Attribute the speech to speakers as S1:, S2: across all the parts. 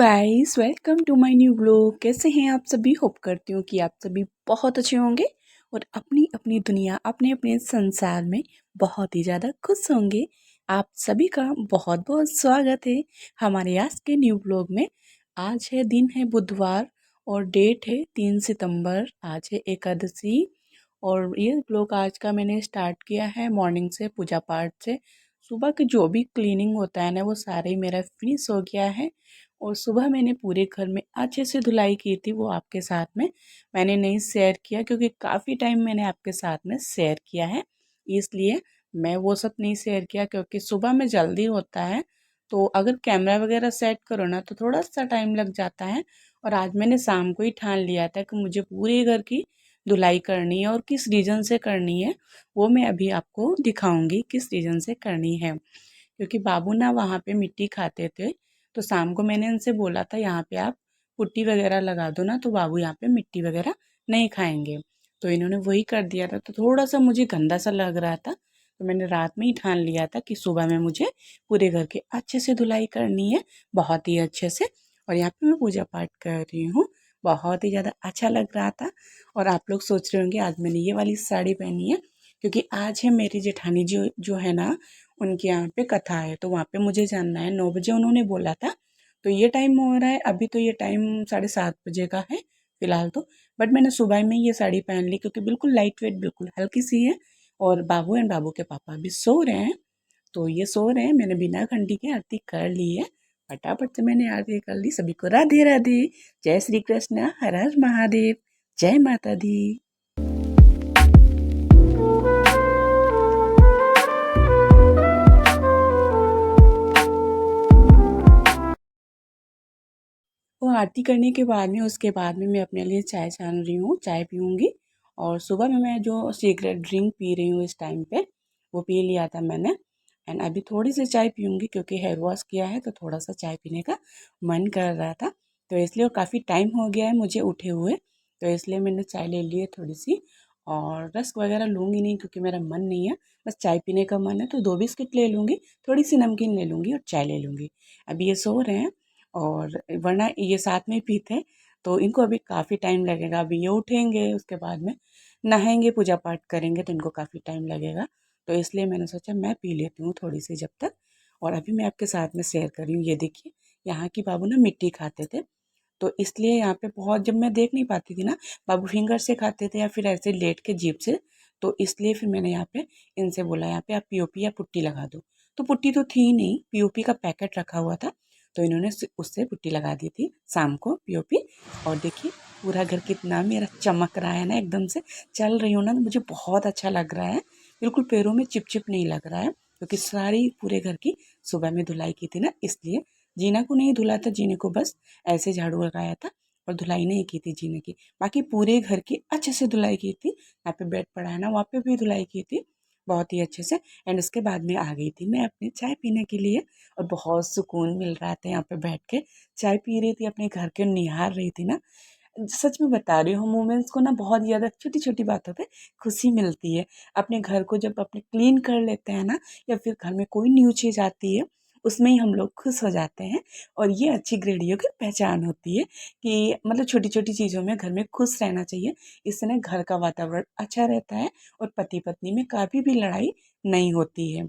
S1: Guys, welcome to my new blog. कैसे हैं आप सभी? होप करती हूँ कि आप सभी बहुत अच्छे होंगे और अपनी अपनी दुनिया अपने अपने संसार में बहुत ही ज़्यादा खुश होंगे। आप सभी का बहुत बहुत स्वागत है हमारे आज के न्यू ब्लॉग में। आज है दिन है बुधवार और डेट है 3 सितंबर। आज है एकादशी और ये ब्लॉग आज का मैंने स्टार्ट किया है मॉर्निंग से, पूजा पाठ से। सुबह के जो भी क्लीनिंग होता है ना वो सारा ही मेरा फिनिश हो गया है। और सुबह मैंने पूरे घर में अच्छे से धुलाई की थी, वो आपके साथ में मैंने नहीं शेयर किया क्योंकि काफ़ी टाइम मैंने आपके साथ में शेयर किया है, इसलिए मैं वो सब नहीं शेयर किया। क्योंकि सुबह में जल्दी होता है तो अगर कैमरा वगैरह सेट करो ना तो थोड़ा सा टाइम लग जाता है। और आज मैंने शाम को ही ठान लिया था कि मुझे पूरे घर की धुलाई करनी है और किस रीज़न से करनी है वो मैं अभी आपको दिखाऊंगी किस रीज़न से करनी है। क्योंकि बाबू ना वहाँ पे मिट्टी खाते थे तो शाम को मैंने इनसे बोला था यहाँ पे आप पुट्टी वगैरह लगा दो ना, तो बाबू यहाँ पे मिट्टी वगैरह नहीं खाएंगे। तो इन्होंने वही कर दिया था, तो थोड़ा सा मुझे गंदा सा लग रहा था। तो मैंने रात में ही ठान लिया था कि सुबह में मुझे पूरे घर के अच्छे से धुलाई करनी है, बहुत ही अच्छे से। और यहाँ पे मैं पूजा पाठ कर रही हूँ, बहुत ही ज़्यादा अच्छा लग रहा था। और आप लोग सोच रहे होंगे आज मैंने ये वाली साड़ी पहनी है क्योंकि आज है मेरी जेठानी जो जो है ना, उनके यहाँ पे कथा है, तो वहाँ पे मुझे जाना है। 9 बजे उन्होंने बोला था, तो ये टाइम हो रहा है अभी, तो ये टाइम 7:30 बजे का है फिलहाल तो। बट मैंने सुबह में ये साड़ी पहन ली क्योंकि बिल्कुल लाइट वेट, बिल्कुल हल्की सी है। और बाबू एंड बाबू के पापा अभी सो रहे हैं, तो ये सो रहे हैं। मैंने बिना घंटी के आरती कर ली है, फटाफट से मैंने आरती कर ली। सभी को राधे राधे, जय श्री कृष्ण, हर हर महादेव, जय माता दी। वो आरती करने के बाद में, उसके बाद में मैं अपने लिए चाय छान रही हूँ, चाय पीऊँगी। और सुबह में मैं जो सीक्रेट ड्रिंक पी रही हूँ इस टाइम पे, वो पी लिया था मैंने। एंड अभी थोड़ी सी चाय पीऊँगी क्योंकि हेयर वॉश किया है तो थोड़ा सा चाय पीने का मन कर रहा था, तो इसलिए। और काफ़ी टाइम हो गया है मुझे उठे हुए, तो इसलिए मैंने चाय ले ली है थोड़ी सी। और रस्क वगैरह लूँगी नहीं क्योंकि मेरा मन नहीं है, बस चाय पीने का मन है, तो 2 बिस्किट ले लूँगी, थोड़ी सी नमकीन ले लूँगी और चाय ले लूँगी। अभी ये सो रहे हैं और वरना ये साथ में पीते तो इनको अभी काफ़ी टाइम लगेगा। अभी ये उठेंगे, उसके बाद में नहाएंगे, पूजा पाठ करेंगे, तो इनको काफ़ी टाइम लगेगा। तो इसलिए मैंने सोचा मैं पी लेती हूँ थोड़ी सी जब तक। और अभी मैं आपके साथ में शेयर कर रही हूँ। ये देखिए, यहाँ की बाबू ना मिट्टी खाते थे, तो इसलिए यहाँ पे बहुत, जब मैं देख नहीं पाती थी ना, बाबू फिंगर से खाते थे या फिर ऐसे लेट के जीभ से, तो इसलिए फिर मैंने यहाँ पे इनसे बोला यहाँ पे आप पीओपी या पुट्टी लगा दो। तो पुट्टी तो थी नहीं, पीओपी का पैकेट रखा हुआ था, तो इन्होंने उससे पुट्टी लगा दी थी शाम को, पीओपी। और देखिए पूरा घर कितना मेरा चमक रहा है ना, एकदम से चल रही हूँ ना तो मुझे बहुत अच्छा लग रहा है। बिल्कुल पैरों में चिप चिप नहीं लग रहा है क्योंकि सारी पूरे घर की सुबह में धुलाई की थी ना, इसलिए। जीना को नहीं धुला था, जीने को बस ऐसे झाड़ू लगाया था और धुलाई नहीं की थी जीने की। बाकी पूरे घर की अच्छे से धुलाई की थी। यहाँ पे बेड पड़ा है ना, वहाँ पे भी धुलाई की थी बहुत ही अच्छे से। एंड उसके बाद में आ गई थी मैं अपने चाय पीने के लिए, और बहुत सुकून मिल रहा था यहाँ पे बैठ के। चाय पी रही थी, अपने घर के निहार रही थी ना। सच में बता रही हूँ, वुमेन्स को ना बहुत ज़्यादा छोटी छोटी बातों पे खुशी मिलती है। अपने घर को जब अपने क्लीन कर लेते हैं ना, या फिर घर में कोई न्यू चीज़ आती है, उसमें ही हम लोग खुश हो जाते हैं। और ये अच्छी गृहणियों की पहचान होती है कि मतलब छोटी छोटी चीज़ों में घर में खुश रहना चाहिए। इससे ना घर का वातावरण अच्छा रहता है और पति पत्नी में कभी भी लड़ाई नहीं होती है।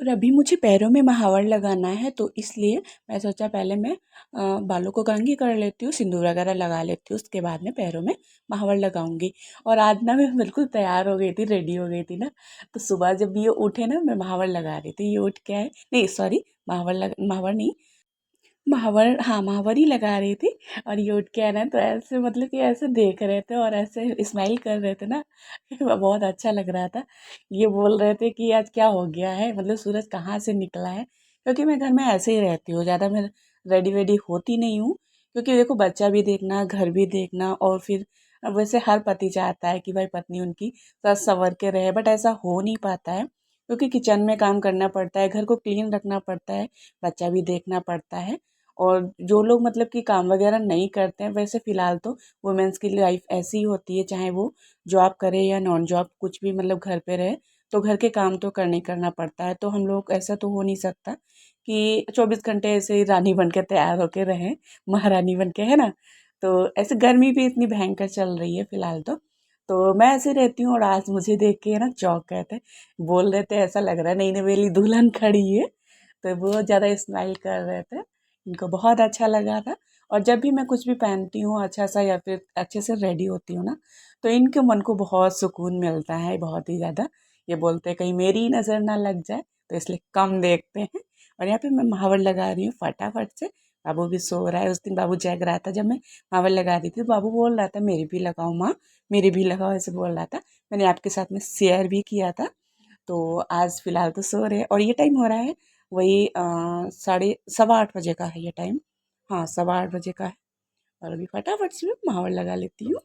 S1: और अभी मुझे पैरों में महावर लगाना है, तो इसलिए मैं सोचा पहले मैं बालों को कंघी कर लेती हूँ, सिंदूर वगैरह लगा लेती हूँ, उसके बाद में पैरों में महावर लगाऊंगी। और आज ना मैं बिल्कुल तैयार हो गई थी, रेडी हो गई थी ना, तो सुबह जब ये उठे ना मैं महावर लगा रही थी। ये उठ के आए, नहीं सॉरी, महावर नहीं, महावर, हाँ महावर ही लगा रही थी। और ये उठ के आए ना तो ऐसे मतलब कि ऐसे देख रहे थे और ऐसे स्माइल कर रहे थे ना बहुत अच्छा लग रहा था। ये बोल रहे थे कि आज क्या हो गया है, मतलब सूरज कहाँ से निकला है, क्योंकि मैं घर में ऐसे ही रहती हूँ ज़्यादा। मैं रेडी वेडी होती नहीं हूँ, क्योंकि देखो बच्चा भी देखना, घर भी देखना, और फिर वैसे हर पति चाहता है कि भाई पत्नी उनकी सज संवर के रहे, बट ऐसा हो नहीं पाता है, क्योंकि किचन में काम करना पड़ता है, घर को क्लीन रखना पड़ता है, बच्चा भी देखना पड़ता है। और जो लोग मतलब कि काम वगैरह नहीं करते हैं, वैसे फ़िलहाल तो वुमेंस की लाइफ ऐसी ही होती है, चाहे वो जॉब करे या नॉन जॉब, कुछ भी मतलब घर पे रहे, तो घर के काम तो करना ही करना पड़ता है। तो हम लोग ऐसा तो हो नहीं सकता कि 24 घंटे ऐसे ही रानी बन के तैयार होके रहें, महारानी बन के, है ना? तो ऐसे गर्मी भी इतनी भयंकर चल रही है फ़िलहाल तो मैं ऐसे रहती हूँ, और आज मुझे देख के ना चौंक गए थे, बोल रहे थे ऐसा लग रहा है नई नवेली दुल्हन खड़ी है। तो बहुत ज़्यादा स्माइल कर रहे थे, इनको बहुत अच्छा लगा था। और जब भी मैं कुछ भी पहनती हूँ अच्छा सा या फिर अच्छे से रेडी होती हूँ ना, तो इनके मन को बहुत सुकून मिलता है, बहुत ही ज़्यादा। ये बोलते हैं कहीं मेरी नज़र ना लग जाए, तो इसलिए कम देखते हैं। और यहाँ पे मैं महावर लगा रही हूँ फटाफट से। बाबू भी सो रहा है, उस दिन बाबू जग रहा था जब मैं महावर लगा रही थी, तो बाबू बोल रहा था मेरी भी लगाओ माँ, मेरी भी लगाओ, ऐसे बोल रहा था। मैंने आपके साथ में शेयर भी किया था। तो आज फ़िलहाल तो सो रहे हैं, और ये टाइम हो रहा है वही साढ़े सवा 8 बजे का है ये टाइम। हाँ, सवा 8 बजे का है, और अभी फटाफट से मैं महावर लगा लेती हूँ।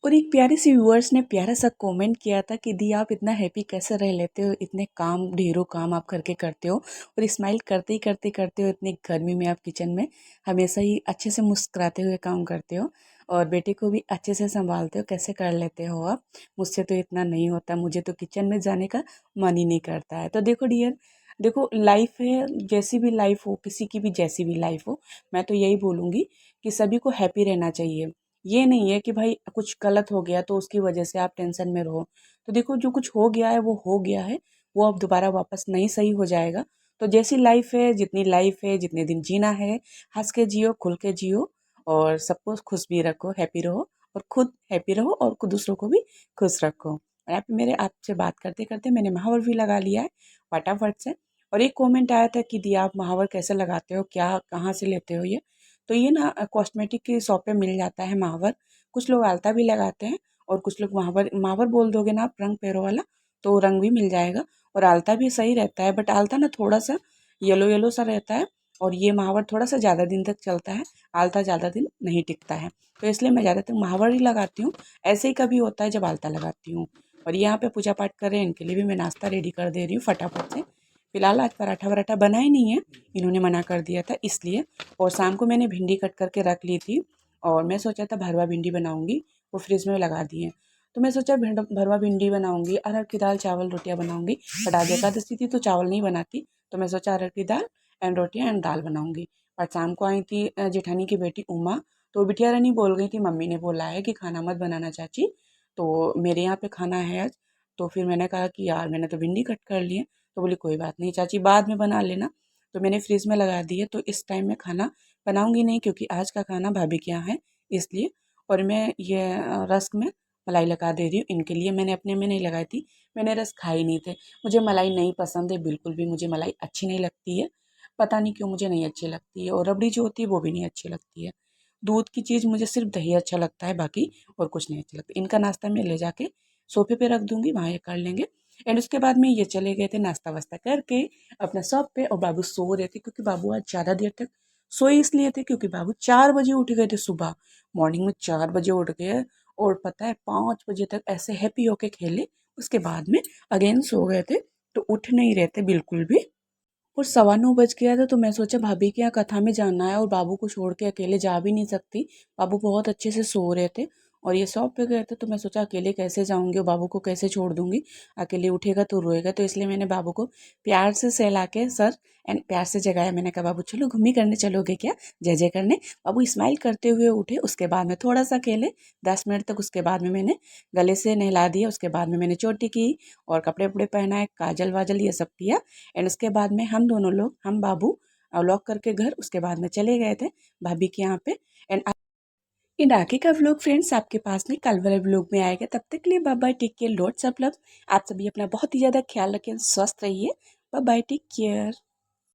S1: और एक प्यारे से व्यूअर्स ने प्यारा सा कमेंट किया था कि दी आप इतना हैप्पी कैसे रह लेते हो, इतने काम, ढेरों काम आप करके करते हो, और स्माइल करते ही करते करते हो, इतनी गर्मी में आप किचन में हमेशा ही अच्छे से मुस्कुराते हुए काम करते हो, और बेटे को भी अच्छे से संभालते हो, कैसे कर लेते हो आप? मुझसे तो इतना नहीं होता, मुझे तो किचन में जाने का मन ही नहीं करता है। तो देखो डियर, देखो लाइफ है, जैसी भी लाइफ हो, किसी की भी जैसी भी लाइफ हो, मैं तो यही बोलूँगी कि सभी को हैप्पी रहना चाहिए। ये नहीं है कि भाई कुछ गलत हो गया तो उसकी वजह से आप टेंशन में रहो। तो देखो जो कुछ हो गया है वो हो गया है, वो अब दोबारा वापस नहीं सही हो जाएगा। तो जैसी लाइफ है, जितने दिन जीना है, हँस के जियो, खुल के जियो, और सबको खुश भी रखो, हैप्पी रहो, और खुद हैप्पी रहो, और दूसरों को भी खुश रखो। और आप मेरे आपसे बात करते करते मैंने महावर भी लगा लिया है फटाफट से। और एक कमेंट आया था कि दी आप महावर कैसे लगाते हो, क्या कहाँ से लेते हो ये? तो ये ना कॉस्मेटिक की शॉप पे मिल जाता है महावर। कुछ लोग आलता भी लगाते हैं, और कुछ लोग महावर महावर बोल दोगे ना आप, रंग पैरों वाला, तो रंग भी मिल जाएगा। और आलता भी सही रहता है, बट आलता ना थोड़ा सा येलो येलो सा रहता है, और ये महावर थोड़ा सा ज़्यादा दिन तक चलता है, आलता ज़्यादा दिन नहीं टिकता है। तो इसलिए मैं ज़्यादातर महावर ही लगाती हूँ। ऐसे ही कभी होता है जब आलता लगाती हूँ। और यहाँ पे पूजा पाठ कर रहे हैं, इनके लिए भी मैं नाश्ता रेडी कर दे रही हूँ फटाफट से। फिलहाल आज पराठा वराठा बना ही नहीं है, इन्होंने मना कर दिया था इसलिए। और शाम को मैंने भिंडी कट करके रख ली थी, और मैं सोचा था भरवा भिंडी बनाऊंगी, वो फ्रिज में लगा दिए। तो मैं सोचा भरवा भिंडी बनाऊंगी, अरहर की दाल चावल रोटियां बनाऊंगी, बट आज एकादशी थी तो चावल नहीं बनाती, तो मैं सोचा अरहर की दाल एंड रोटियां एंड दाल बनाऊंगी। और शाम को आई थी जेठानी की बेटी उमा, तो बिटिया रानी बोल गई थी मम्मी ने बोला है कि खाना मत बनाना चाची, तो मेरे यहाँ पे खाना है आज। तो फिर मैंने कहा कि यार मैंने तो भिंडी कट कर ली है। तो बोली कोई बात नहीं चाची, बाद में बना लेना। तो मैंने फ्रिज में लगा दिए, तो इस टाइम में खाना बनाऊंगी नहीं, क्योंकि आज का खाना भाभी के यहाँ है इसलिए। और मैं ये रस्क में मलाई लगा दे रही हूँ इनके लिए, मैंने अपने में नहीं लगाई थी, मैंने रस खाई नहीं थे। मुझे मलाई नहीं पसंद है बिल्कुल भी, मुझे मलाई अच्छी नहीं लगती है, पता नहीं क्यों मुझे नहीं अच्छी लगती है। और रबड़ी जो होती है वो भी नहीं अच्छी लगती है। दूध की चीज़ मुझे सिर्फ दही अच्छा लगता है, बाकी और कुछ नहीं अच्छा लगता। इनका नाश्ता मैं ले जाके सोफे पे रख दूंगी, वहाँ ये कर लेंगे। एंड उसके बाद में ये चले गए थे नाश्ता वास्ता करके अपना शॉप पे, और बाबू सो रहे थे, क्योंकि बाबू आज ज़्यादा देर तक सोए इसलिए थे क्योंकि बाबू 4 बजे उठ गए थे सुबह, मॉर्निंग में 4 बजे उठ गए। और पता है 5 बजे तक ऐसे हैप्पी होके खेले, उसके बाद में अगेन सो गए थे, तो उठ नहीं रहे थे बिल्कुल भी। और 9:15 बज गया था, तो मैं सोचा भाभी के यहाँ कथा में जाना है, और बाबू को छोड़ के अकेले जा भी नहीं सकती, बाबू बहुत अच्छे से सो रहे थे। और ये शॉप पे गए थे, तो मैं सोचा अकेले कैसे जाऊंगी और बाबू को कैसे छोड़ दूंगी, अकेले उठेगा तो रोएगा। तो इसलिए मैंने बाबू को प्यार से सहला के सर एंड प्यार से जगाया। मैंने कहा बाबू चलो घूमी करने चलोगे क्या, जय जय करने। बाबू स्माइल करते हुए उठे, उसके बाद में थोड़ा सा खेले 10 मिनट तक, उसके बाद में मैंने गले से नहला दिया, उसके बाद में मैंने चोटी की और कपड़े वपड़े पहनाए, काजल वाजल ये सब किया। एंड उसके बाद में हम दोनों लोग, हम बाबू लॉक करके घर, उसके बाद में चले गए थे भाभी के यहाँ पे। एंड इन आगे का व्लॉग फ्रेंड्स आपके पास में कल वाले व्लॉग में आएगा। तब तक के लिए bye bye, take care, lots of love. आप सभी अपना बहुत ही ज़्यादा ख्याल रखें, स्वस्थ रहिए। Bye bye, take care.